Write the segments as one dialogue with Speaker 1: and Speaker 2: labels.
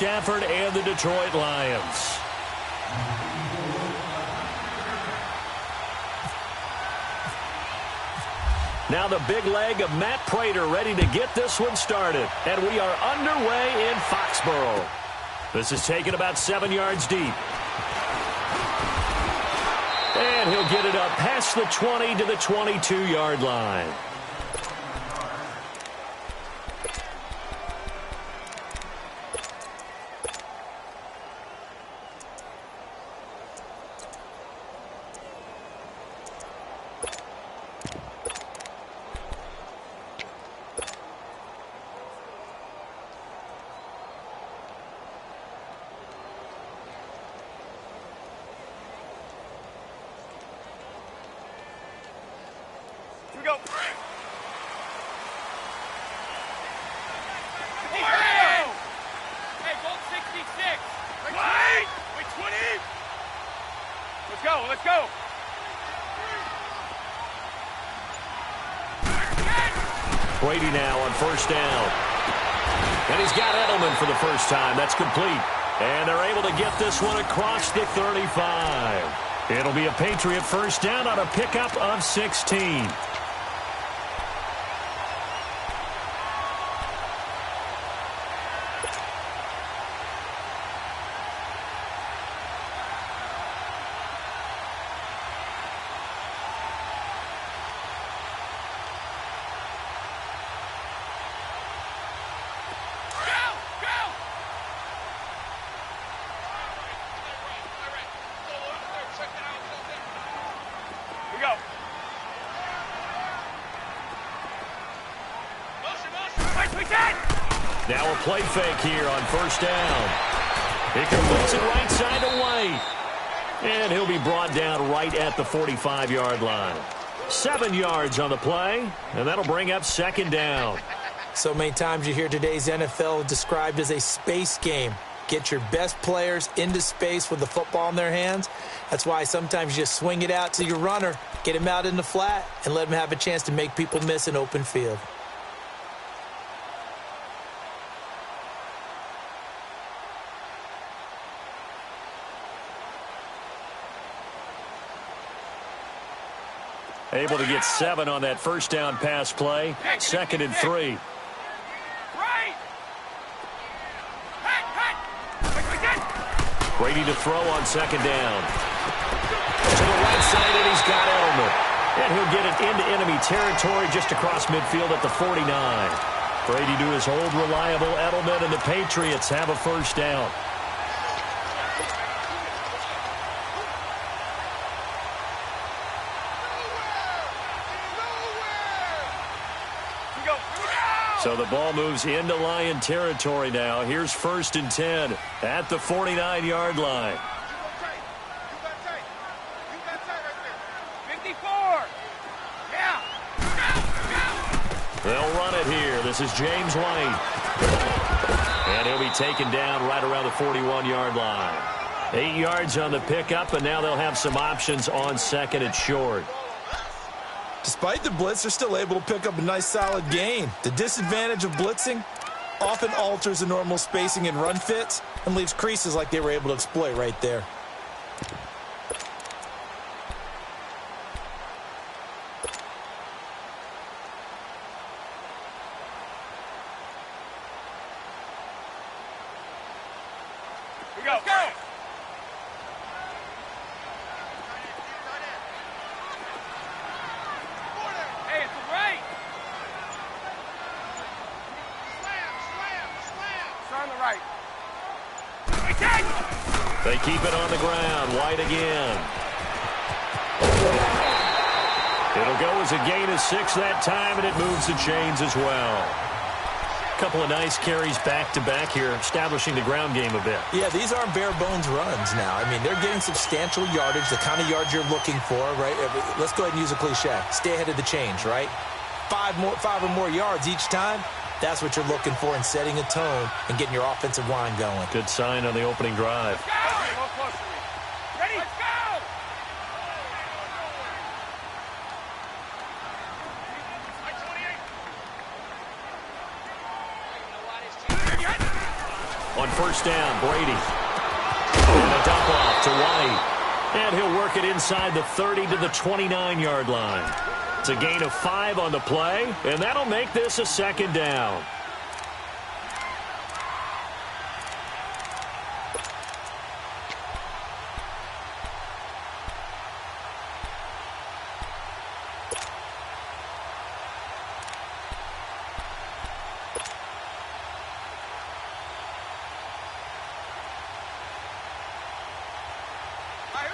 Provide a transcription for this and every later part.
Speaker 1: Stafford and the Detroit Lions. Now the big leg of Matt Prater ready to get this one started. And we are underway in Foxborough. This is taken about 7 yards deep. And he'll get it up past the 20 to the 22-yard line.
Speaker 2: Go. Hey, Bolt 66. Wait, 20. Let's go.
Speaker 1: Brady now on first down. And he's got Edelman for the first time. That's complete. And they're able to get this one across the 35. It'll be a Patriot first down on a pickup of 16. Now a play fake here on first down. He completes it right side to White. And he'll be brought down right at the 45-yard line. 7 yards on the play, and that'll bring up second down.
Speaker 3: So many times you hear today's NFL described as a space game. Get your best players into space with the football in their hands. That's why sometimes you just swing it out to your runner, get him out in the flat, and let him have a chance to make people miss an open field.
Speaker 1: Able to get 7 on that first down pass play. 2nd and 3. Brady to throw on second down. To the right side, and he's got Edelman. And he'll get it into enemy territory just across midfield at the 49. Brady to his old reliable Edelman, and the Patriots have a first down. So the ball moves into Lion territory now. Here's 1st and 10 at the 49-yard line.
Speaker 2: 54. Yeah.
Speaker 1: They'll run it here. This is James White. And he'll be taken down right around the 41-yard line. 8 yards on the pickup, and now they'll have some options on 2nd and short.
Speaker 4: Despite the blitz, they're still able to pick up a nice solid gain. The disadvantage of blitzing often alters the normal spacing and run fits and leaves creases like they were able to exploit right there.
Speaker 2: Go.
Speaker 1: They keep it on the ground. White again. It'll go as a gain of 6 that time, and it moves the chains as well. Couple of nice carries back-to-back here, establishing the ground game a bit.
Speaker 3: Yeah, these aren't bare-bones runs now. I mean, they're getting substantial yardage, the kind of yards you're looking for, right? Let's go ahead and use a cliche. Stay ahead of the change, right? 5 or more yards each time. That's what you're looking for in setting a tone and getting your offensive line going.
Speaker 1: Good sign on the opening drive.
Speaker 2: Ready? Let's go!
Speaker 1: On first down, Brady. And a dump off to White. And he'll work it inside the 30 to the 29-yard line. It's a gain of 5 on the play, and that'll make this a second down.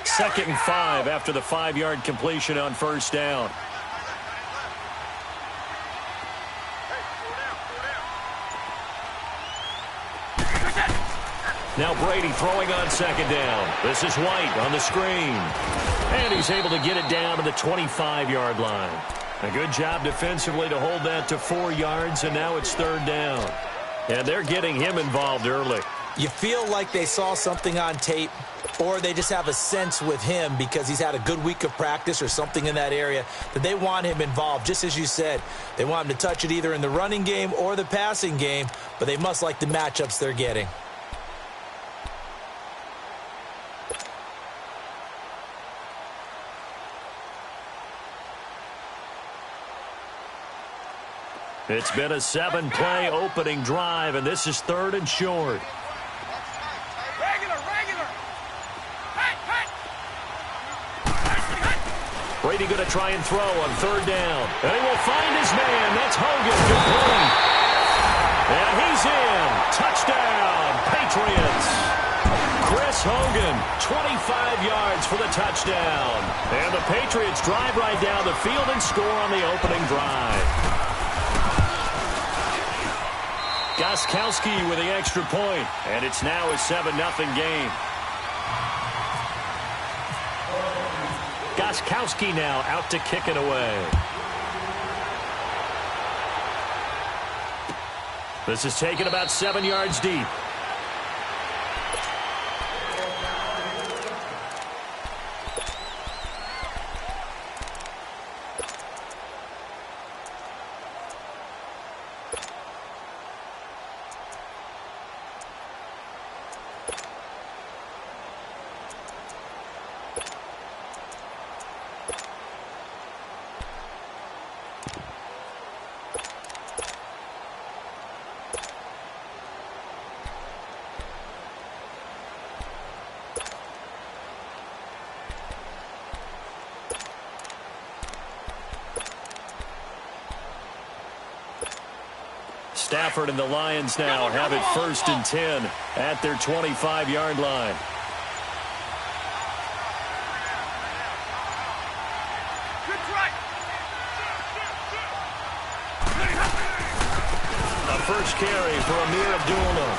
Speaker 1: Second and 5 after the 5-yard completion on first down. Now Brady throwing on second down. This is White on the screen. And he's able to get it down to the 25-yard line. A good job defensively to hold that to 4 yards, and now it's third down. And they're getting him involved early.
Speaker 3: You feel like they saw something on tape, or they just have a sense with him because he's had a good week of practice or something in that area that they want him involved. Just as you said, they want him to touch it either in the running game or the passing game, but they must like the matchups they're getting.
Speaker 1: It's been a 7-play opening drive, and this is third and short. Brady going to try and throw on third down. And he will find his man. That's Hogan. Complete. And he's in. Touchdown, Patriots. Chris Hogan, 25 yards for the touchdown. And the Patriots drive right down the field and score on the opening drive. Gostkowski with the extra point, and it's now a 7-0 game. Gostkowski now out to kick it away. This is taken about 7 yards deep. Stafford and the Lions now have it 1st and 10 at their 25-yard line. A first carry for Amir Abdullah.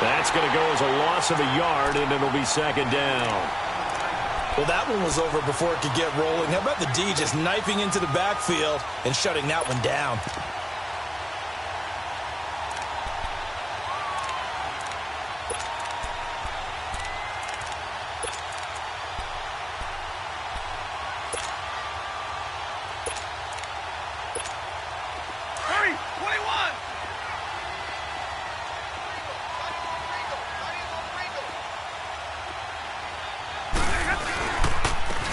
Speaker 1: That's going to go as a loss of a yard, and it'll be second down.
Speaker 4: Well, that one was over before it could get rolling. How about the D just knifing into the backfield and shutting that one down?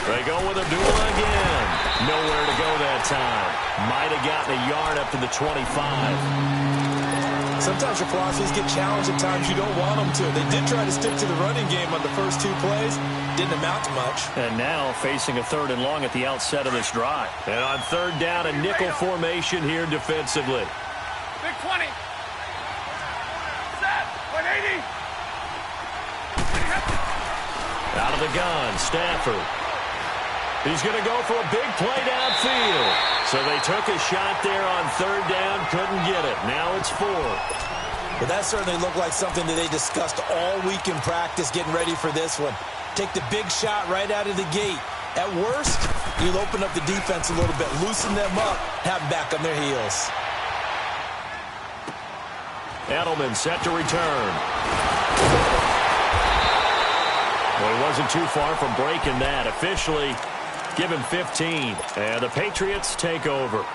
Speaker 1: They go with Abdullah again. Nowhere to go that time. Might have gotten a yard up to the 25.
Speaker 4: Sometimes your philosophies get challenged at times you don't want them to. They did try to stick to the running game on the first 2 plays. Didn't amount to much.
Speaker 1: And now facing a 3rd and long at the outset of this drive. And on third down, a nickel formation here defensively.
Speaker 2: Big 20. Set. 180.
Speaker 1: Out of the gun, Stafford. He's going to go for a big play downfield. So they took a shot there on third down, couldn't get it. Now it's 4.
Speaker 3: But that certainly looked like something that they discussed all week in practice getting ready for this one. Take the big shot right out of the gate. At worst, you'll open up the defense a little bit, loosen them up, have them back on their heels.
Speaker 1: Edelman set to return. Well, he wasn't too far from breaking that. Officially, give him 15. And the Patriots take over.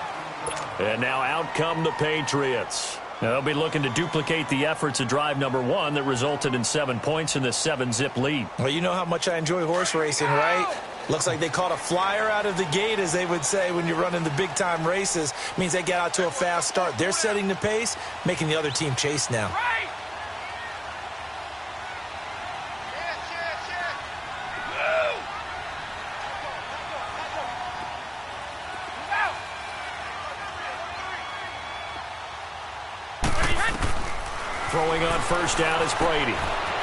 Speaker 1: And now out come the Patriots. They'll be looking to duplicate the efforts of drive number 1 that resulted in 7 points in the 7-zip lead.
Speaker 4: Well, you know how much I enjoy horse racing, right? Looks like they caught a flyer out of the gate, as they would say when you're running the big-time races. Means they get out to a fast start. They're setting the pace, making the other team chase now.
Speaker 1: Throwing on first down is Brady.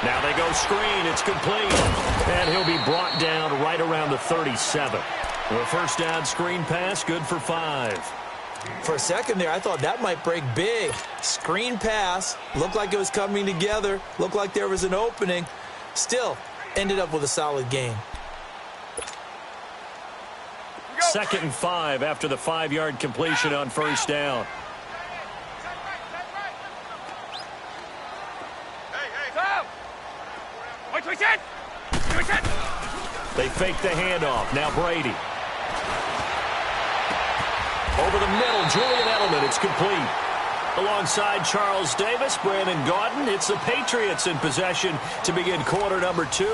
Speaker 1: Now they go screen. It's complete. And he'll be brought down right around the 37. The first down screen pass, good for 5.
Speaker 3: For a second there, I thought that might break big. Screen pass. Looked like it was coming together. Looked like there was an opening. Still, ended up with a solid game.
Speaker 1: 2nd and 5 after the 5-yard completion on first down. They fake the handoff. Now Brady. Over the middle, Julian Edelman. It's complete. Alongside Charles Davis, Brandon Gaudin. It's the Patriots in possession to begin quarter number 2.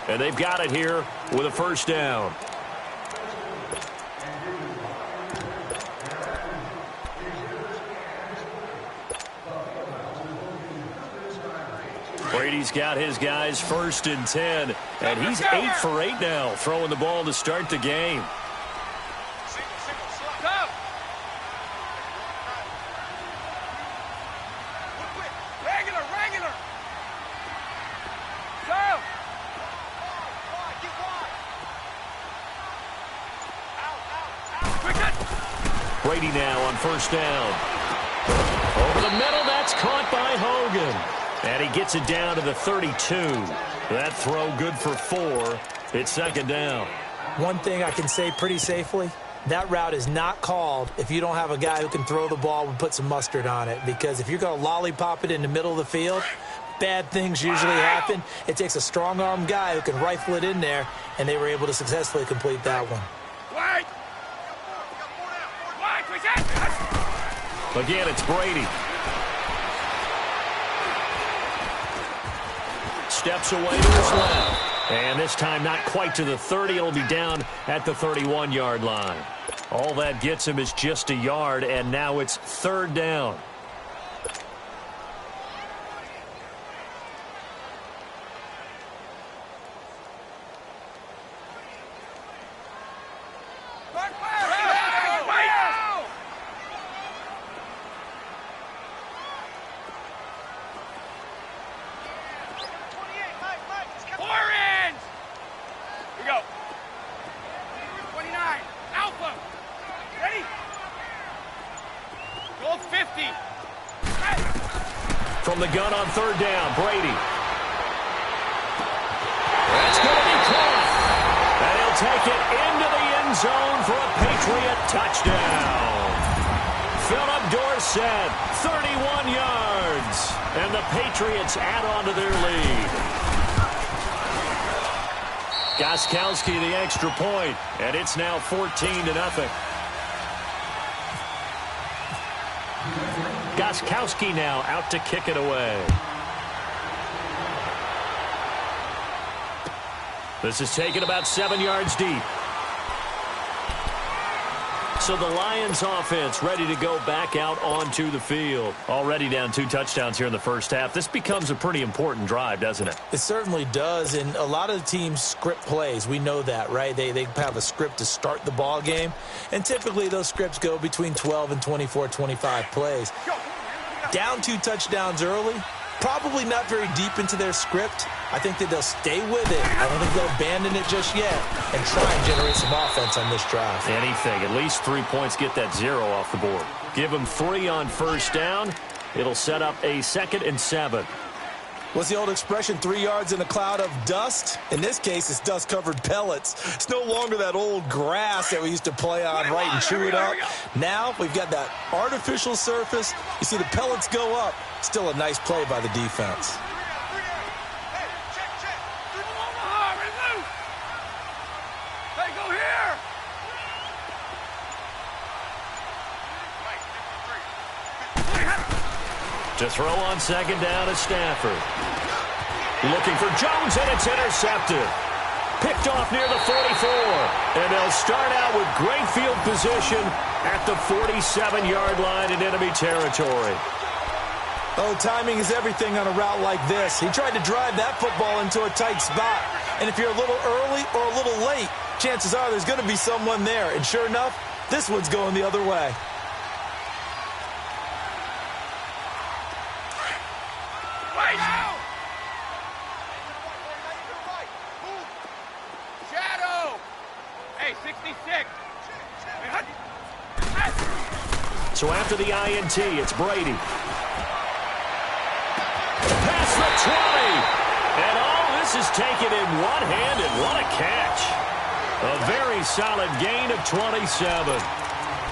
Speaker 1: And they've got it here with a first down. Brady's got his guys 1st and 10, and he's 8 for 8 now, throwing the ball to start the game. Brady now on first down. Over the middle, that's caught by Hogan. And he gets it down to the 32. That throw good for 4. It's 2nd down.
Speaker 3: One thing I can say pretty safely, that route is not called if you don't have a guy who can throw the ball and put some mustard on it. Because if you're going to lollipop it in the middle of the field, bad things usually happen. It takes a strong-arm guy who can rifle it in there, and they were able to successfully complete that one.
Speaker 1: Again, it's Brady. Steps away to his left. And this time not quite to the 30. It'll be down at the 31-yard line. All that gets him is just a yard, and now it's 3rd down. From the gun on 3rd down, Brady. That's going to be caught. And he'll take it into the end zone for a Patriot touchdown. Philip Dorsett, 31 yards. And the Patriots add on to their lead. Gostkowski the extra point, and it's now 14-0. Gostkowski now out to kick it away. This is taken about 7 yards deep. So the Lions offense ready to go back out onto the field. Already down 2 touchdowns here in the first half. This becomes a pretty important drive, doesn't it?
Speaker 3: It certainly does, and a lot of the teams script plays. We know that, right? They have a script to start the ball game, and typically those scripts go between 12 and 24, 25 plays. Down 2 touchdowns early, probably not very deep into their script. I think that they'll stay with it. I don't think they'll abandon it just yet and try and generate some offense on this drive.
Speaker 1: Anything. At least 3 points, get that 0 off the board. Give them 3 on first down. It'll set up a 2nd and 7.
Speaker 4: What's the old expression, 3 yards in a cloud of dust? In this case, it's dust-covered pellets. It's no longer that old grass that we used to play on, right, and chew it up. Now we've got that artificial surface. You see the pellets go up. Still a nice play by the defense.
Speaker 1: To throw on second down is Stafford. Looking for Jones, and it's intercepted. Picked off near the 44. And they'll start out with great field position at the 47-yard line in enemy territory.
Speaker 4: Oh, timing is everything on a route like this. He tried to drive that football into a tight spot. And if you're a little early or a little late, chances are there's going to be someone there. And sure enough, this one's going the other way.
Speaker 2: Wait! Shadow! Hey, 66!
Speaker 1: So after the INT, it's Brady. Past the 20. And all this is taken in one-handed. What a catch. A very solid gain of 27.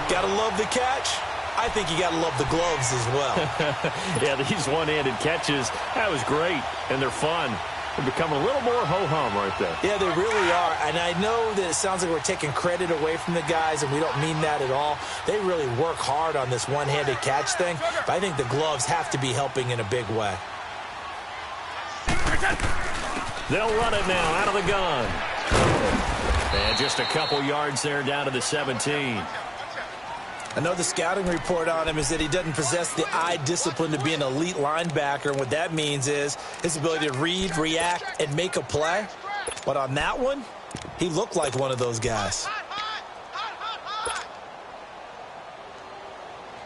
Speaker 4: Gotta love the catch. I think you gotta love the gloves as well.
Speaker 1: Yeah, these one-handed catches, that was great. And they're fun. They become a little more ho-hum right there.
Speaker 4: Yeah, they really are. And I know that it sounds like we're taking credit away from the guys, and we don't mean that at all. They really work hard on this one-handed catch thing. But I think the gloves have to be helping in a big way.
Speaker 1: They'll run it now out of the gun. And just a couple yards there down to the 17.
Speaker 4: I know the scouting report on him is that he doesn't possess the eye discipline to be an elite linebacker. And what that means is his ability to read, react, and make a play. But on that one, he looked like one of those guys.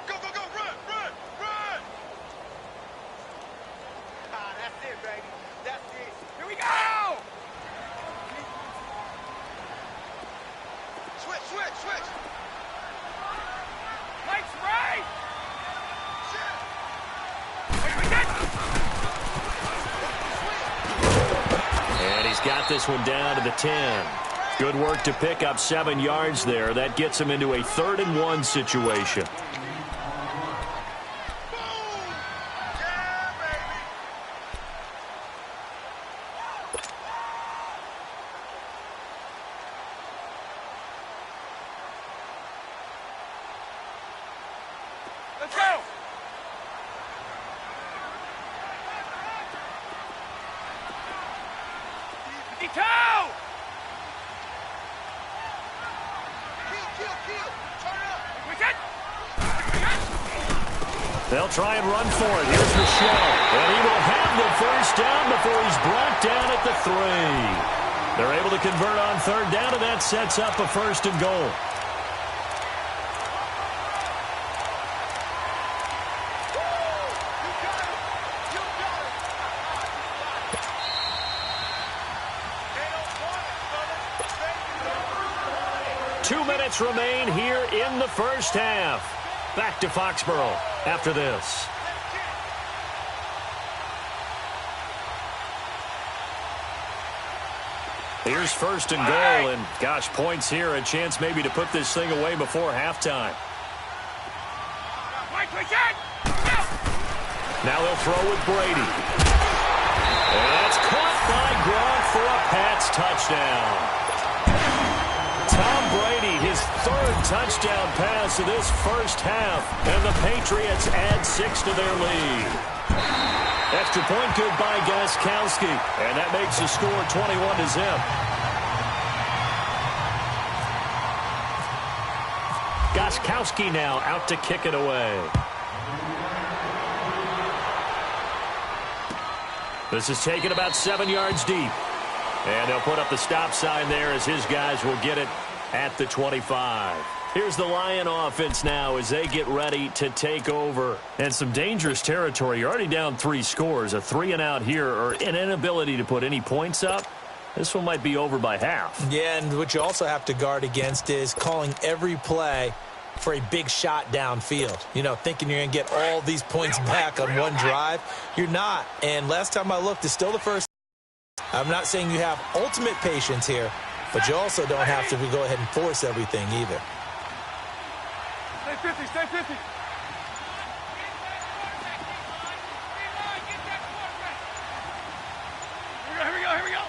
Speaker 2: Go, go, go, run, run, run! Ah, that's it, baby. That's it. Here we go! Switch, switch, switch! Mike's right!
Speaker 1: And he's got this one down to the 10. Good work to pick up 7 yards there. That gets him into a 3rd-and-1 situation.
Speaker 2: Let's go! Toe! Kill! Turn up! Wicket!
Speaker 1: They'll try and run for it. Here's Michelle. And he will have the first down before he's brought down at the 3. They're able to convert on 3rd down, and that sets up a 1st and goal. Remain here in the first half. Back to Foxborough after this. Here's 1st and goal, and gosh, points here, a chance maybe to put this thing away before halftime. Now they'll throw with Brady. And that's caught by Gronk for a Pats touchdown. Tom Brady, his 3rd touchdown pass of this first half, and the Patriots add 6 to their lead. Extra point good by Gostkowski, and that makes the score 21-0. Gostkowski now out to kick it away. This is taken about 7 yards deep. And they'll put up the stop sign there as his guys will get it at the 25. Here's the Lion offense now as they get ready to take over. And some dangerous territory. You're already down 3 scores. A 3-and-out here or an inability to put any points up. This one might be over by half.
Speaker 4: Yeah, and what you also have to guard against is calling every play for a big shot downfield. You know, thinking you're going to get all these points back on one drive. You're not. And last time I looked, it's still the first. I'm not saying you have ultimate patience here, but you also don't have to go ahead and force everything either.
Speaker 2: Stay 50, stay 50. Here we go.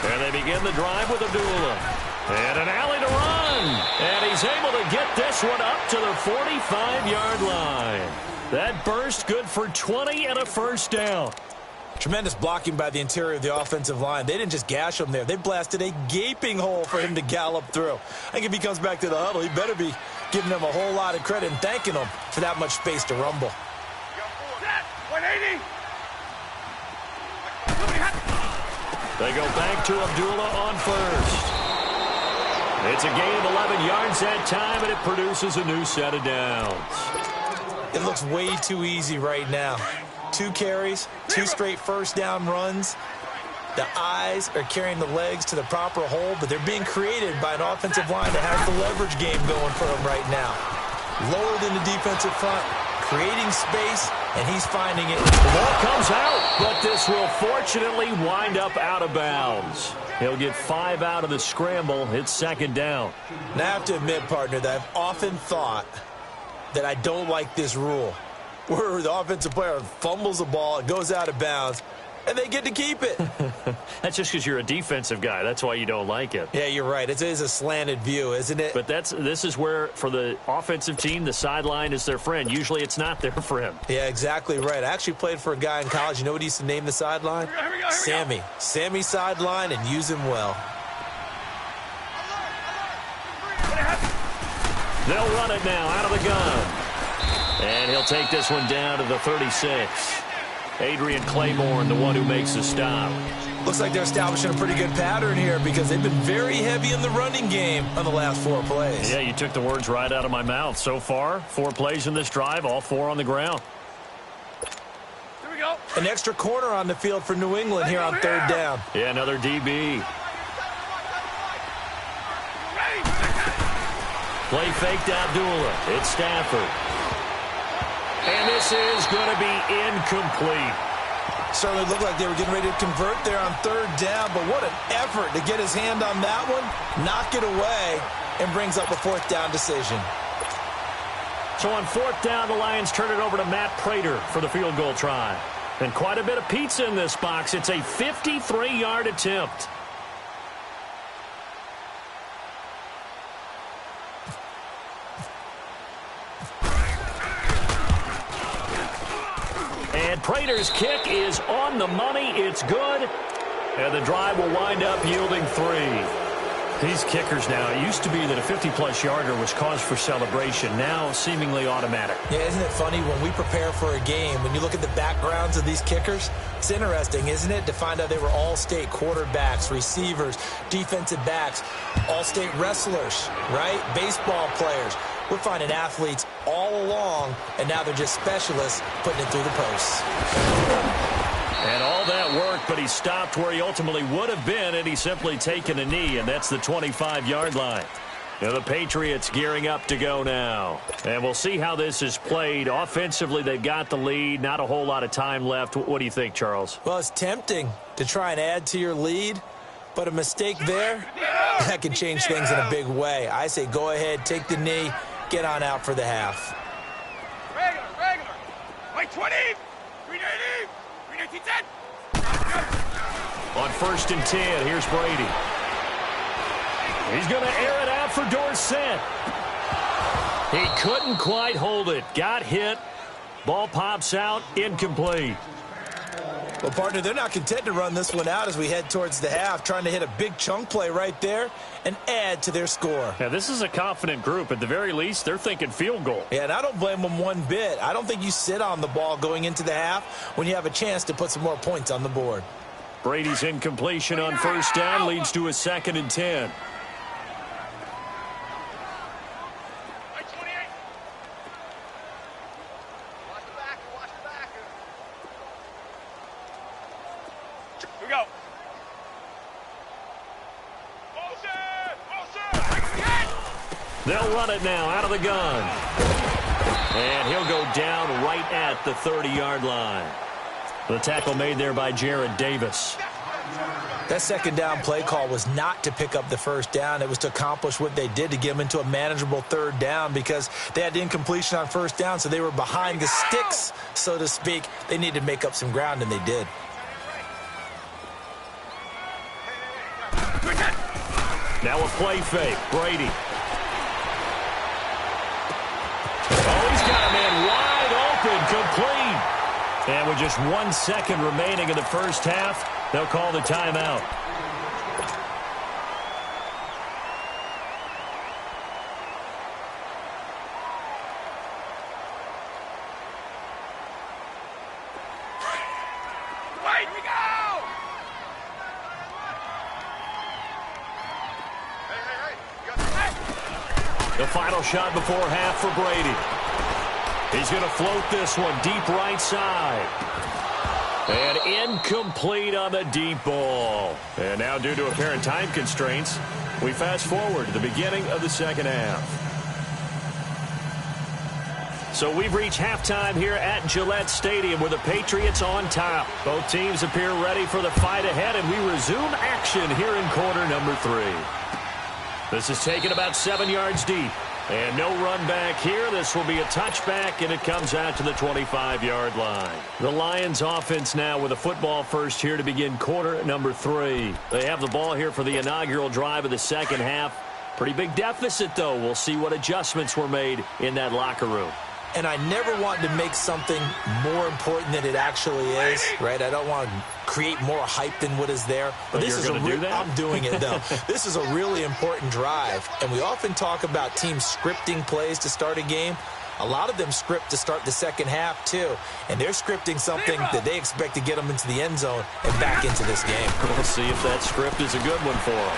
Speaker 1: And they begin the drive with Abdullah. And an alley to run. And he's able to get this one up to the 45-yard line. That burst good for 20 and a first down.
Speaker 3: Tremendous blocking by the interior of the offensive line. They didn't just gash him there. They blasted a gaping hole for him to gallop through. I think if he comes back to the huddle, he better be giving them a whole lot of credit and thanking them for that much space to rumble.
Speaker 2: 180.
Speaker 1: They go back to Abdullah on first. It's a gain of 11 yards that time, and it produces a new set of downs.
Speaker 3: It looks way too easy right now. 2 carries, 2 straight first down runs. The eyes are carrying the legs to the proper hole, but they're being created by an offensive line that has the leverage game going for them right now. Lower than the defensive front, creating space, and he's finding it.
Speaker 1: The ball comes out, but this will fortunately wind up out of bounds. He'll get 5 out of the scramble. It's second down.
Speaker 3: Now, I have to admit, partner, that I've often thought that I don't like this rule, where the offensive player fumbles the ball, it goes out of bounds, and they get to keep it.
Speaker 1: That's just because you're a defensive guy. That's why you don't like it.
Speaker 3: Yeah, you're right. It is a slanted view, isn't it?
Speaker 1: But this is where, for the offensive team, the sideline is their friend. Usually it's not their friend.
Speaker 3: Yeah, exactly right. I actually played for a guy in college. You know what he used to name the sideline?
Speaker 2: Here we go.
Speaker 3: Sammy. Sammy sideline, and use him well.
Speaker 1: They'll run it now out of the gun. And he'll take this one down to the 36. Adrian Claiborne, the one who makes the stop.
Speaker 3: Looks like they're establishing a pretty good pattern here because they've been very heavy in the running game on the last 4 plays.
Speaker 1: Yeah, you took the words right out of my mouth. So far, 4 plays in this drive, all 4 on the ground.
Speaker 2: Here we go.
Speaker 3: An extra corner on the field for New England here on 3rd down.
Speaker 1: Yeah, another DB. Play fake to Abdullah. It's Stafford. And this is going to be incomplete.
Speaker 3: Certainly looked like they were getting ready to convert there on 3rd down, but what an effort to get his hand on that one, knock it away, and brings up a 4th down decision.
Speaker 1: So on 4th down, the Lions turn it over to Matt Prater for the field goal try. And quite a bit of pizza in this box. It's a 53-yard attempt. And Prater's kick is on the money. It's good. And the drive will wind up yielding 3. These kickers now, it used to be that a 50-plus yarder was cause for celebration. Now seemingly automatic.
Speaker 3: Yeah, isn't it funny when we prepare for a game, when you look at the backgrounds of these kickers, it's interesting, isn't it, to find out they were all-state quarterbacks, receivers, defensive backs, all-state wrestlers, right? Baseball players. We're finding athletes all along, and now they're just specialists putting it through the posts.
Speaker 1: And all that work, but he stopped where he ultimately would have been, and he's simply taken a knee, and that's the 25-yard line. Now the Patriots gearing up to go now. And we'll see how this is played. Offensively, they've got the lead. Not a whole lot of time left. What do you think, Charles?
Speaker 3: Well, it's tempting to try and add to your lead, but a mistake there, that can change things in a big way. I say go ahead, take the knee, get on out for the half.
Speaker 2: Regular. White 20. 380. 310.
Speaker 1: On 1st and 10, here's Brady. He's going to air it out for Dorsett. He couldn't quite hold it. Got hit. Ball pops out. Incomplete.
Speaker 3: Well, partner, they're not content to run this one out as we head towards the half, trying to hit a big chunk play right there and add to their score.
Speaker 1: Yeah, this is a confident group. At the very least, they're thinking field goal.
Speaker 3: Yeah, and I don't blame them one bit. I don't think you sit on the ball going into the half when you have a chance to put some more points on the board.
Speaker 1: Brady's incompletion on 1st down leads to a 2nd and 10.
Speaker 2: White 28. Watch the back. Here we go.
Speaker 1: They'll run it now out of the gun. And he'll go down right at the 30-yard line. The tackle made there by Jared Davis.
Speaker 3: That 2nd down play call was not to pick up the 1st down. It was to accomplish what they did, to get them into a manageable 3rd down, because they had the incompletion on 1st down, so they were behind the sticks, so to speak. They needed to make up some ground, and they did.
Speaker 1: Now a play fake. Brady. Oh, he's got a man wide open. Complete. And with just 1 second remaining in the first half, they'll call the timeout. The final shot before half for Brady. He's going to float this one deep right side. And incomplete on the deep ball. And now due to apparent time constraints, we fast forward to the beginning of the second half. So we've reached halftime here at Gillette Stadium with the Patriots on top. Both teams appear ready for the fight ahead, and we resume action here in quarter number 3. This is taken about 7 yards deep. And no run back here. This will be a touchback, and it comes out to the 25-yard line. The Lions offense now with a football first here to begin quarter number 3. They have the ball here for the inaugural drive of the second half. Pretty big deficit, though. We'll see what adjustments were made in that locker room.
Speaker 3: And I never want to make something more important than it actually is, right? I don't want to create more hype than what is there.
Speaker 1: But this is do that?
Speaker 3: I'm doing it, though. This is a really important drive. And we often talk about teams scripting plays to start a game. A lot of them script to start the second half, too. And they're scripting something that they expect to get them into the end zone and back into this game.
Speaker 1: We'll see if that script is a good one for them.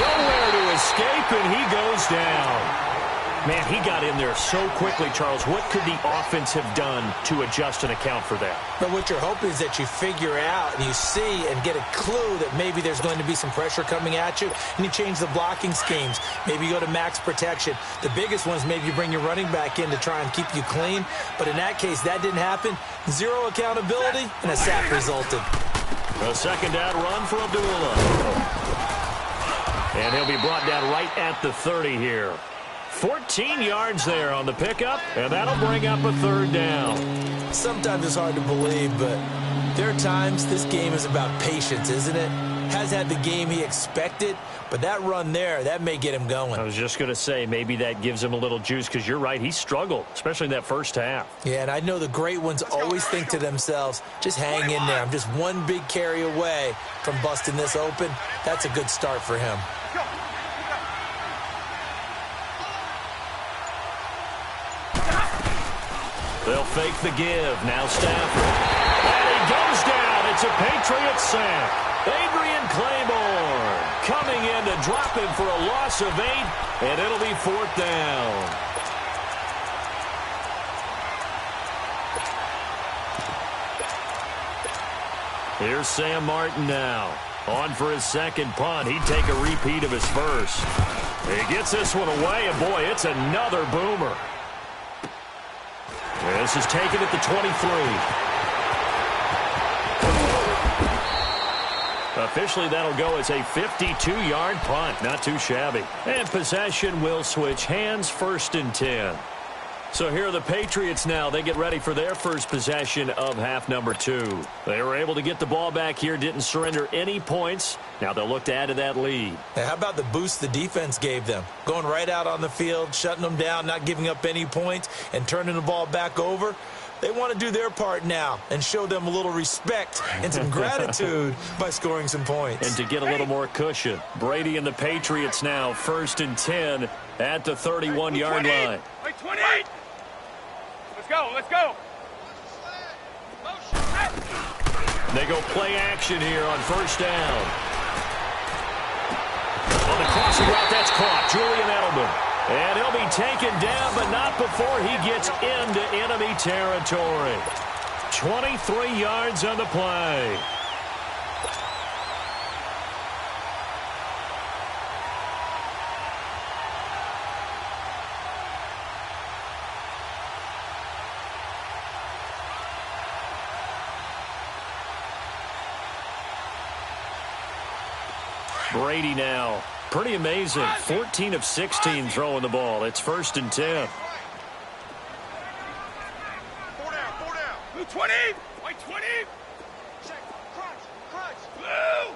Speaker 1: Nowhere to escape, and he goes down. Man, he got in there so quickly, Charles. What could the offense have done to adjust and account for that?
Speaker 3: But what you're hoping is that you figure out and you see and get a clue that maybe there's going to be some pressure coming at you, and you change the blocking schemes. Maybe you go to max protection. The biggest one is maybe you bring your running back in to try and keep you clean. But in that case, that didn't happen. Zero accountability, and a sack resulted.
Speaker 1: A second down run for Abdullah. And he'll be brought down right at the 30 here. 14 yards there on the pickup, and that'll bring up a third down.
Speaker 3: Sometimes it's hard to believe, but there are times this game is about patience, isn't it? Has had the game he expected, but that run there, that may get him going.
Speaker 1: I was just going to say, maybe that gives him a little juice, because you're right, he struggled, especially in that first half.
Speaker 3: Yeah, and I know the great ones always think to themselves, just hang in there. I'm just one big carry away from busting this open. That's a good start for him.
Speaker 1: They'll fake the give. Now Stafford. And he goes down. It's a Patriots sack. Adrian Claiborne coming in to drop him for a loss of 8, and it'll be 4th down. Here's Sam Martin now. On for his second punt. He'd take a repeat of his first. He gets this one away, and boy, it's another boomer. This is taken at the 23. Officially, that'll go as a 52-yard punt. Not too shabby. And possession will switch hands, 1st and 10. So here are the Patriots now. They get ready for their first possession of half number 2. They were able to get the ball back here, didn't surrender any points. Now they'll look to add to that lead.
Speaker 3: Now, how about the boost the defense gave them? Going right out on the field, shutting them down, not giving up any points, and turning the ball back over. They want to do their part now and show them a little respect and some gratitude by scoring some points.
Speaker 1: And to get a little more cushion. Brady and the Patriots now, 1st and 10 at the 31-yard line.
Speaker 2: 20! Let's go, let's go!
Speaker 1: They go play action here on 1st down. On the crossing route, that's caught. Julian Edelman. And he'll be taken down, but not before he gets into enemy territory. 23 yards on the play. Brady now. Pretty amazing. 14 of 16 throwing the ball. It's 1st and 10.
Speaker 2: 4 down. Blue 20. White 20. Check. Crunch. Blue.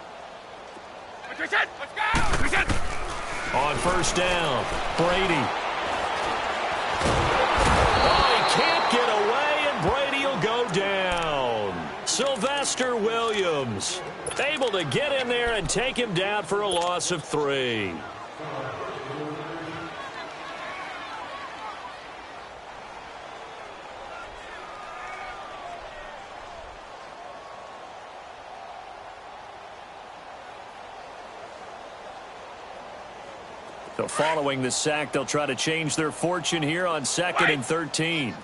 Speaker 2: Let's go!
Speaker 1: On first down, Brady. Oh, he can't get away, and Brady will go down. Sylvester Williams able to get in there and take him down for a loss of 3. So following the sack, they'll try to change their fortune here on 2nd and 13.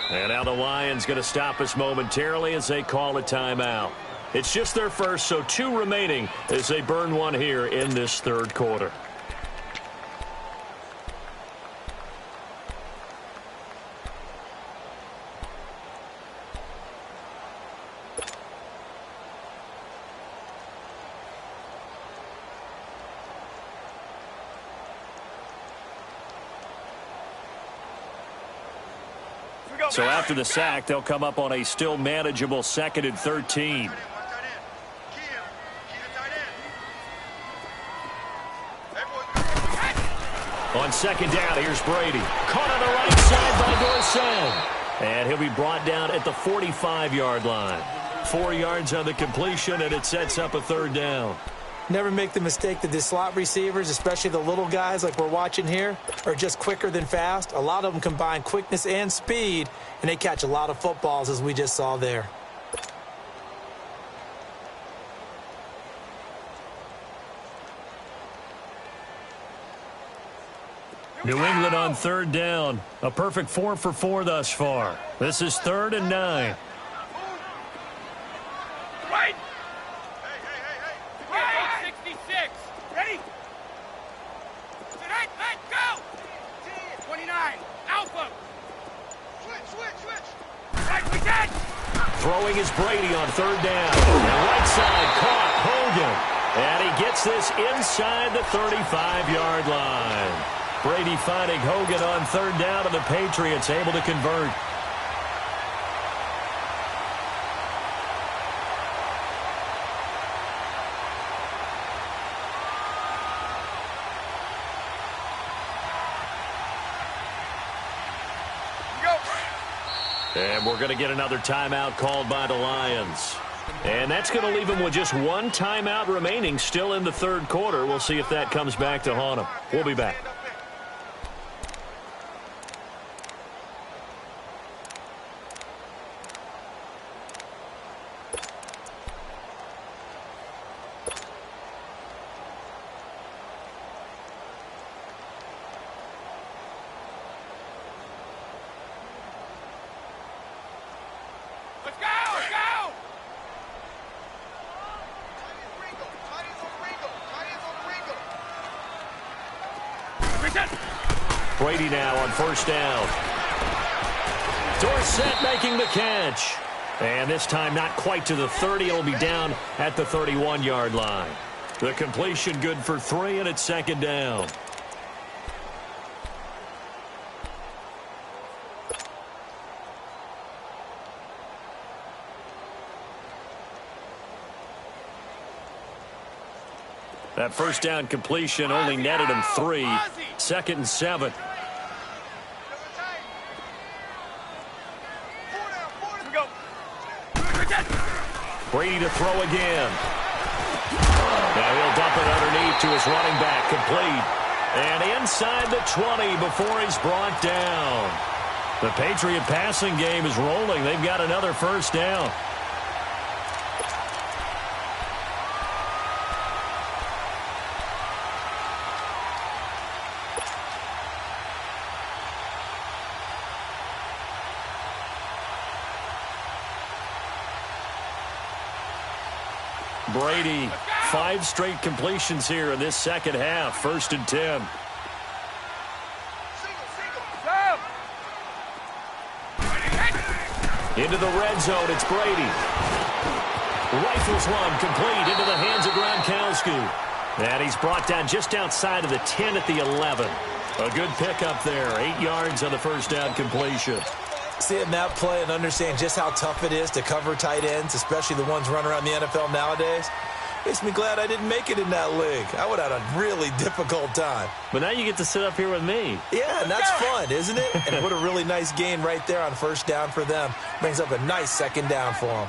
Speaker 1: And now the Lions going to stop us momentarily as they call a timeout. It's just their first, so 2 remaining as they burn one here in this third quarter. So after the sack, they'll come up on a still manageable 2nd and 13. On 2nd down, here's Brady. Caught on the right side by Dorsett. And he'll be brought down at the 45-yard line. 4 yards on the completion, and it sets up a 3rd down.
Speaker 3: Never make the mistake that the slot receivers, especially the little guys like we're watching here, are just quicker than fast. A lot of them combine quickness and speed, and they catch a lot of footballs, as we just saw there.
Speaker 1: New England on 3rd down. A perfect 4 for 4 thus far. This is 3rd and 9.
Speaker 2: Right. Hey. 66. Ready? Let go. 29. Alpha. Switch. Right, we did.
Speaker 1: Throwing is Brady on 3rd down. And right side caught Hogan. And he gets this inside the 35-yard line. Brady finding Hogan on 3rd down, and the Patriots able to convert. And we're going to get another timeout called by the Lions. And that's going to leave them with just 1 timeout remaining still in the 3rd quarter. We'll see if that comes back to haunt them. We'll be back. Brady now on 1st down. Dorsett making the catch. And this time not quite to the 30. It'll be down at the 31-yard line. The completion good for 3, and it's 2nd down. That 1st down completion only netted him 3. 2nd and 7. Brady to throw again. Now he'll dump it underneath to his running back, complete. And inside the 20 before he's brought down. The Patriot passing game is rolling. They've got another 1st down. Brady, 5 straight completions here in this 2nd half. 1st and 10. Into the red zone, it's Brady. Rifles one, complete into the hands of Gronkowski. And he's brought down just outside of the 10 at the 11. A good pickup there. 8 yards on the 1st down completion.
Speaker 3: Seeing that play and understand just how tough it is to cover tight ends, especially the ones running around the NFL nowadays.
Speaker 4: Makes me glad I didn't make it in that league. I would have had a really difficult time.
Speaker 1: But now you get to sit up here with me.
Speaker 4: Yeah, and that's fun, isn't it? And what a really nice gain right there on first down for them. Brings up a nice second down for them.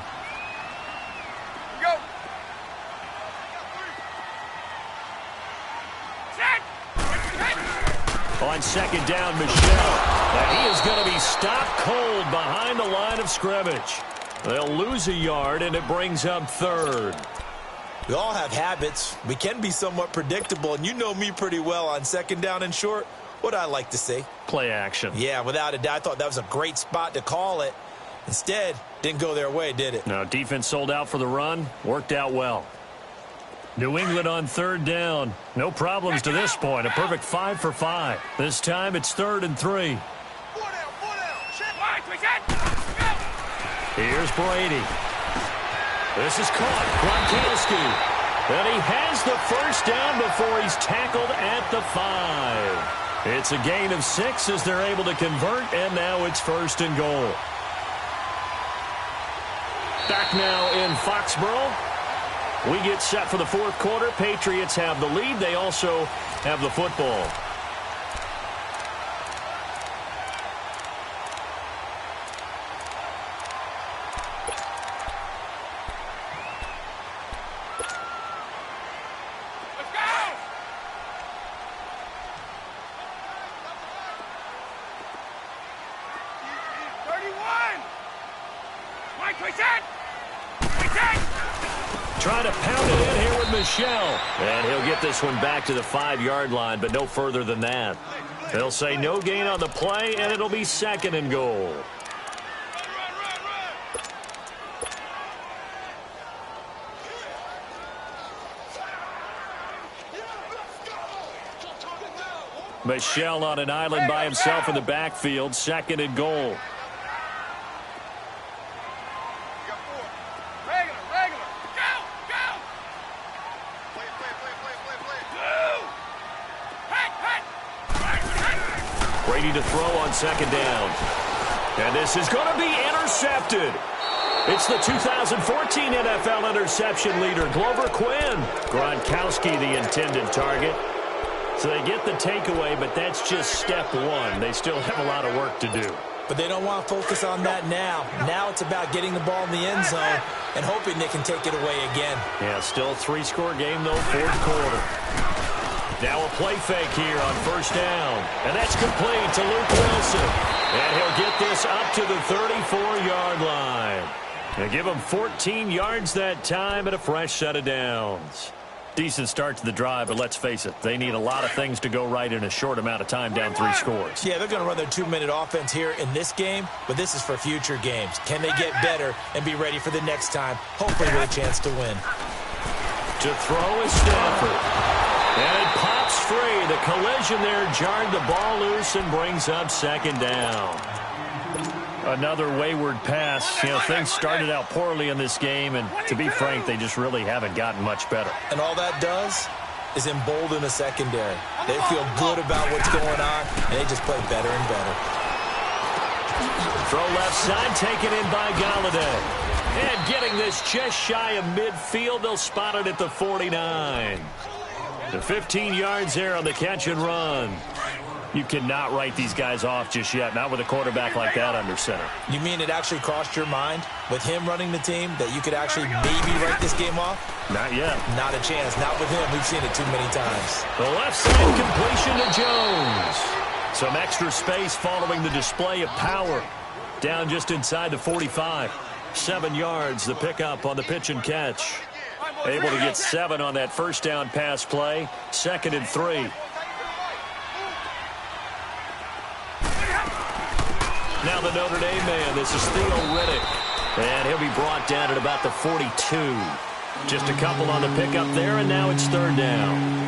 Speaker 2: Go.
Speaker 1: On second down, Michelle. And he is going to be stopped cold behind the line of scrimmage. They'll lose a yard, and it brings up third.
Speaker 4: We all have habits. We can be somewhat predictable, and you know me pretty well on second down and short. What I like to see?
Speaker 1: Play action.
Speaker 4: Yeah, without a doubt. I thought that was a great spot to call it. Instead, didn't go their way, did it?
Speaker 1: Now, defense sold out for the run. Worked out well. New England on third down. No problems to this point. A perfect 5 for 5. This time it's 3rd and 3. Here's Brady. This is caught. Gronkowski. And he has the first down before he's tackled at the 5. It's a gain of 6 as they're able to convert, and now it's 1st and goal. Back now in Foxborough. We get set for the 4th quarter. Patriots have the lead. They also have the football.
Speaker 2: Let's go! 31! Mike, we set!
Speaker 1: Trying to pound it in here with Michelle. And he'll get this one back to the 5-yard line, but no further than that. They'll say no gain on the play, and it'll be 2nd and goal. Michelle on an island by himself in the backfield. 2nd and goal. Brady to throw on 2nd down. And this is going to be intercepted. It's the 2014 NFL interception leader, Glover Quinn. Gronkowski, the intended target. So they get the takeaway, but that's just step 1. They still have a lot of work to do.
Speaker 4: But they don't want to focus on that now. Now it's about getting the ball in the end zone and hoping they can take it away again.
Speaker 1: Yeah, still a 3-score game, though, 4th quarter. Now a play fake here on 1st down. And that's complete to Luke Wilson. And he'll get this up to the 34-yard line. They give him 14 yards that time and a fresh set of downs. Decent start to the drive, but let's face it, they need a lot of things to go right in a short amount of time down 3 scores.
Speaker 4: Yeah, they're going to run their 2-minute offense here in this game, but this is for future games. Can they get better and be ready for the next time, hopefully with a chance to win?
Speaker 1: To throw is Stafford. And it pops free. The collision there jarred the ball loose and brings up 2nd down. Another wayward pass. You know, things started out poorly in this game, and to be frank, they just really haven't gotten much better.
Speaker 4: And all that does is embolden the secondary. They feel good about what's going on, and they just play better and better.
Speaker 1: Throw left side, taken in by Galladay. And getting this just shy of midfield, they'll spot it at the 49. The 15 yards there on the catch and run. You cannot write these guys off just yet, not with a quarterback like that under center.
Speaker 4: You mean it actually crossed your mind with him running the team that you could actually maybe write this game off?
Speaker 1: Not yet.
Speaker 4: Not a chance. Not with him. We've seen it too many times.
Speaker 1: The left side completion to Jones. Some extra space following the display of power. Down just inside the 45. 7 yards, the pickup on the pitch and catch. Able to get 7 on that 1st down pass play. 2nd and 3. Now the Notre Dame man, this is Theo Riddick. And he'll be brought down at about the 42. Just a couple on the pickup there, and now it's 3rd down.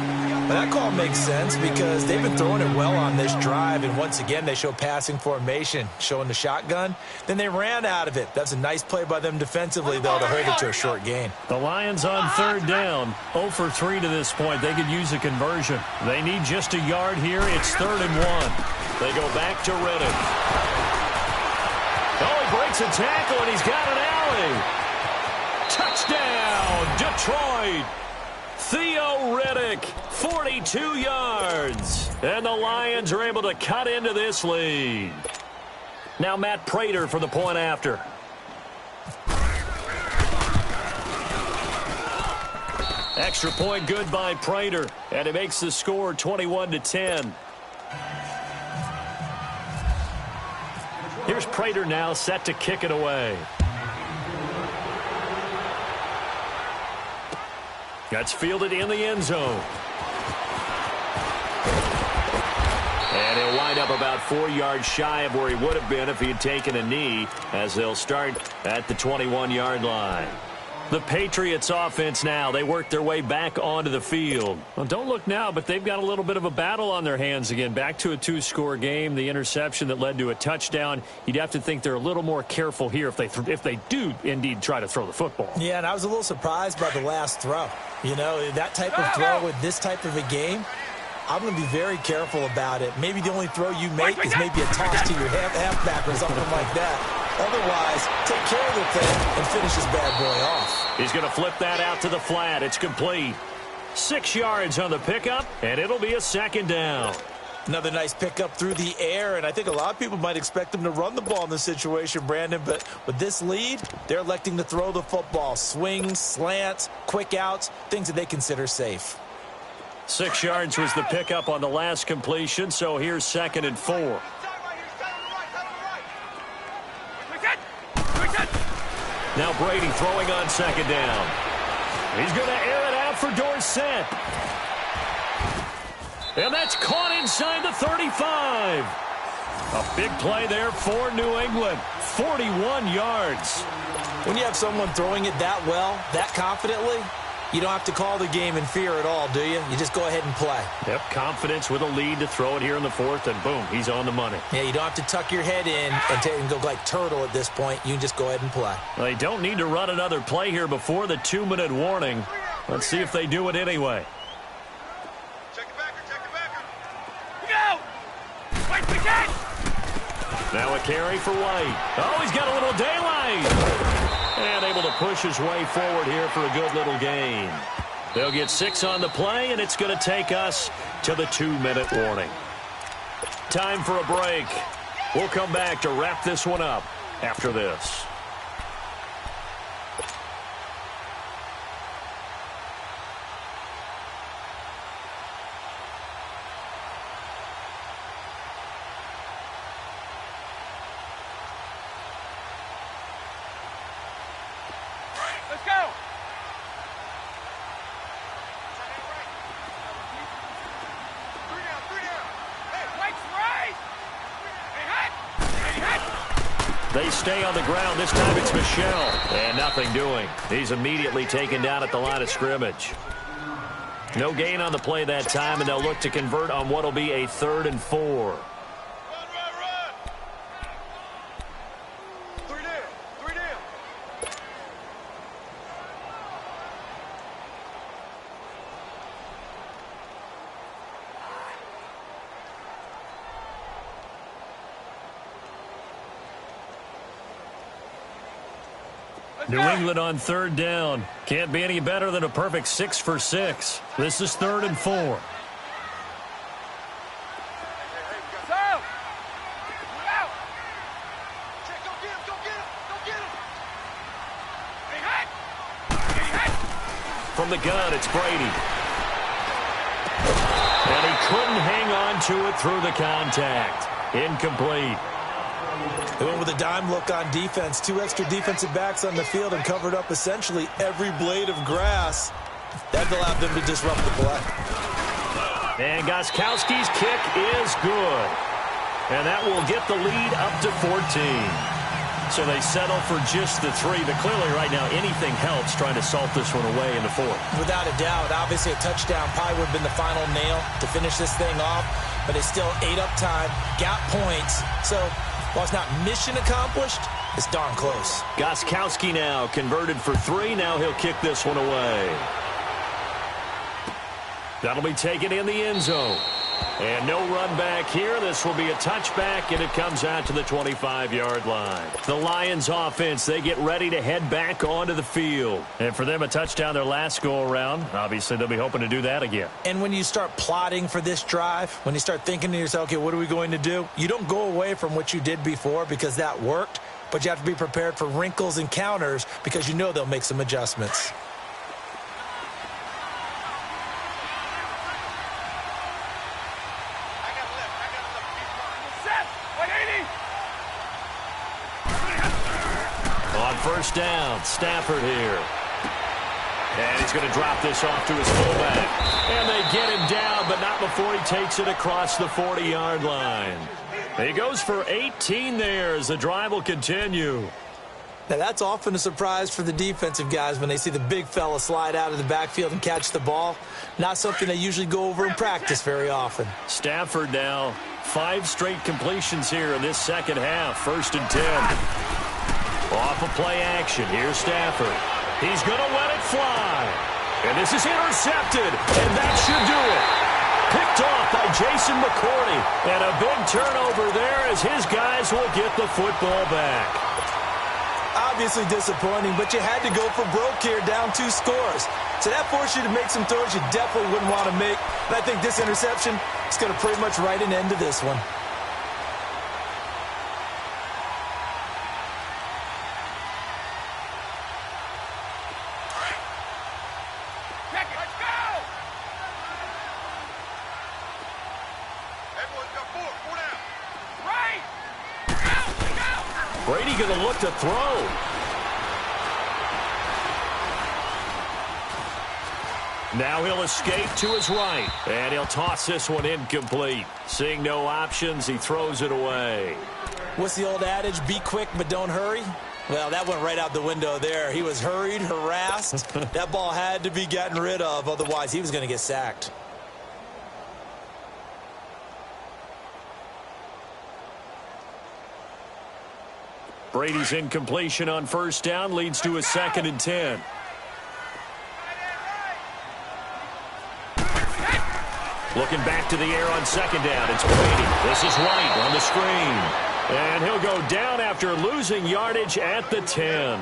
Speaker 4: Well, that call makes sense because they've been throwing it well on this drive, and once again they show passing formation, showing the shotgun. Then they ran out of it. That's a nice play by them defensively, though, to hold it to a short gain.
Speaker 1: The Lions on 3rd down, 0 for 3 to this point. They could use a conversion. They need just a yard here. It's 3rd and 1. They go back to Riddick. Oh, he breaks a tackle, and he's got an alley. Touchdown, Detroit. Theo Riddick, 42 yards. And the Lions are able to cut into this lead. Now Matt Prater for the point after. Extra point good by Prater, and it makes the score 21-10. Here's Prater now set to kick it away. That's fielded in the end zone. And he'll wind up about 4 yards shy of where he would have been if he had taken a knee, as they'll start at the 21-yard line. The Patriots offense now, they work their way back onto the field.
Speaker 5: Well, don't look now, but they've got a little bit of a battle on their hands again. Back to a 2-score game, the interception that led to a touchdown. You'd have to think they're a little more careful here if they do indeed try to throw the football.
Speaker 3: Yeah, and I was a little surprised by the last throw. You know, that type of throw with this type of a game, I'm going to be very careful about it. Maybe the only throw you make is maybe a toss to your halfback or something like that. Otherwise, take care of the thing and finish this bad boy off.
Speaker 1: He's going to flip that out to the flat. It's complete. 6 yards on the pickup, and it'll be a second down.
Speaker 3: Another nice pickup through the air, and I think a lot of people might expect them to run the ball in this situation, Brandon, but with this lead, they're electing to throw the football. Swings, slants, quick outs, things that they consider safe.
Speaker 1: 6 yards was the pickup on the last completion, so here's 2nd and 4. Now Brady throwing on 2nd down. He's going to air it out for Dorsett. And that's caught inside the 35. A big play there for New England. 41 yards.
Speaker 3: When you have someone throwing it that well, that confidently, you don't have to call the game in fear at all, do you? You just go ahead and play.
Speaker 1: Yep, confidence with a lead to throw it here in the 4th, and boom, he's on the money.
Speaker 3: Yeah, you don't have to tuck your head in and go like turtle at this point. You can just go ahead and play.
Speaker 1: Well, they don't need to run another play here before the 2-minute warning. Let's see if they do it anyway.
Speaker 2: Check it backer. Go! White, we got!
Speaker 1: Now a carry for White. Oh, he's got a little daylight. And able to push his way forward here for a good little gain. They'll get 6 on the play, and it's going to take us to the 2-minute warning. Time for a break. We'll come back to wrap this one up after this.
Speaker 2: Let's go! Three down. Hey, White's right! Hey, hut!
Speaker 1: They stay on the ground. This time it's Michel. And nothing doing. He's immediately taken down at the line of scrimmage. No gain on the play that time, and they'll look to convert on what will be a 3rd and 4.
Speaker 2: Run! Three down.
Speaker 1: New England on 3rd down. Can't be any better than a perfect 6 for 6. This is 3rd and 4.
Speaker 2: Go! Out! Check, go get him! Hey, hut!
Speaker 1: From the gun, it's Brady. And he couldn't hang on to it through the contact. Incomplete.
Speaker 3: They went with a dime look on defense. 2 extra defensive backs on the field and covered up essentially every blade of grass. That allowed them to disrupt the play.
Speaker 1: And Gostkowski's kick is good. And that will get the lead up to 14. So they settle for just the 3. But clearly right now anything helps trying to salt this one away in the 4th.
Speaker 3: Without a doubt, obviously a touchdown probably would have been the final nail to finish this thing off. But it's still ate up time, got points. So while it's not mission accomplished, it's darn close.
Speaker 1: Gostkowski now converted for 3. Now he'll kick this one away. That'll be taken in the end zone. And no run back here. This will be a touchback, and it comes out to the 25-yard line. The Lions offense, they get ready to head back onto the field. And for them, a touchdown their last go-around. Obviously, they'll be hoping to do that again.
Speaker 3: And when you start plotting for this drive, when you start thinking to yourself, okay, what are we going to do? You don't go away from what you did before because that worked, but you have to be prepared for wrinkles and counters because you know they'll make some adjustments.
Speaker 1: On first down, Stafford here. And he's going to drop this off to his fullback. And they get him down, but not before he takes it across the 40-yard line. He goes for 18 there as the drive will continue.
Speaker 3: Now, that's often a surprise for the defensive guys when they see the big fella slide out of the backfield and catch the ball. Not something they usually go over in practice very often.
Speaker 1: Stafford now, 5 straight completions here in this second half. 1st and 10. Off of play action. Here's Stafford. He's going to let it fly. And this is intercepted. And that should do it. Picked off by Jason McCourty. And a big turnover there as his guys will get the football back.
Speaker 3: Obviously disappointing, but you had to go for broke here, down 2 scores. So that forced you to make some throws you definitely wouldn't want to make. And I think this interception is going to pretty much write an end to this one.
Speaker 1: Brady going to look to throw. Now he'll escape to his right. And he'll toss this one incomplete. Seeing no options, he throws it away.
Speaker 3: What's the old adage? Be quick, but don't hurry. Well, that went right out the window there. He was hurried, harassed. That ball had to be gotten rid of. Otherwise, he was going to get sacked.
Speaker 1: Brady's incompletion on first down leads to a 2nd and 10. Looking back to the air on 2nd down. It's Brady. This is White on the screen. And he'll go down after losing yardage at the 10.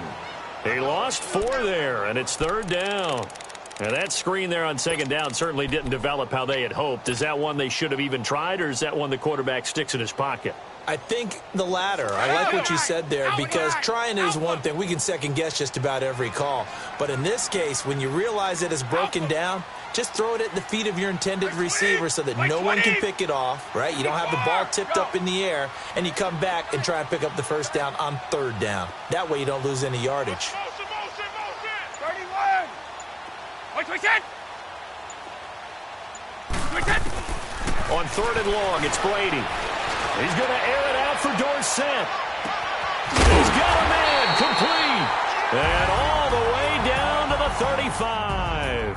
Speaker 1: He lost 4 there, and it's 3rd down. And that screen there on 2nd down certainly didn't develop how they had hoped. Is that one they should have even tried, or is that one the quarterback sticks in his pocket?
Speaker 3: I think the latter. I like what you said there because trying is one thing. We can second guess just about every call. But in this case, when you realize that it's broken down, just throw it at the feet of your intended receiver so that no one can pick it off, right? You don't have the ball tipped up in the air, and you come back and try and pick up the first down on 3rd down. That way you don't lose any yardage.
Speaker 2: 31.
Speaker 1: On 3rd and long, it's Brady. He's going to air it out for Dorsett. He's got a man complete. And all the way down to the 35.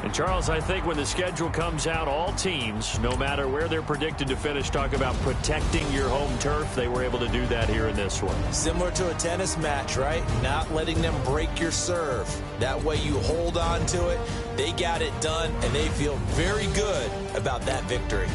Speaker 1: And, Charles, I think when the schedule comes out, all teams, no matter where they're predicted to finish, talk about protecting your home turf. They were able to do that here in this one.
Speaker 3: Similar to a tennis match, right? Not letting them break your serve. That way you hold on to it. They got it done, and they feel very good about that victory.